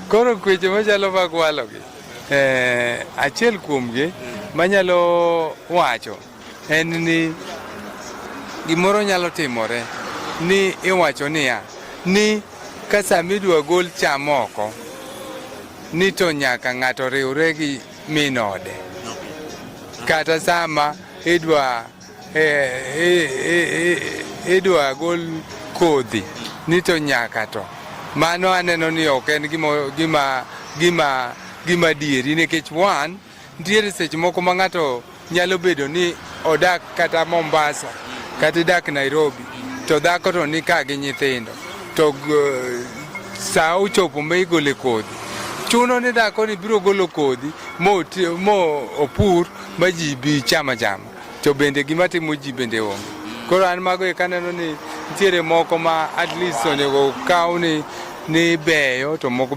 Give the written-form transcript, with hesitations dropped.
Koro kweche machalo mag walo gi, achiel kuomgi manyalo wacho en ni gimoro nyalo timore ni iwacho niya, ni ka sama idwa gol cham oko, ni to nyaka ng'ato riwre gi min ode. Kata sama idwa gol kodhi, ni to nyaka to. Mano aneno ni ok en gima dieri, nikech nitiere seche moko ma ng'ato nyalo bedo ni odak kata Mombasa, kata dak Nairobi, to dhako to ni ka gi nyithindo, to sa ochopo ma igole kodhi. Chuno ni dhako ni biro golo kodhi mo opur ma ji bi chama, to bende gima timo ji bende onge. Koro an mago e kaneno ni nitiere moko ma at least onego kaw ni beyo, to moko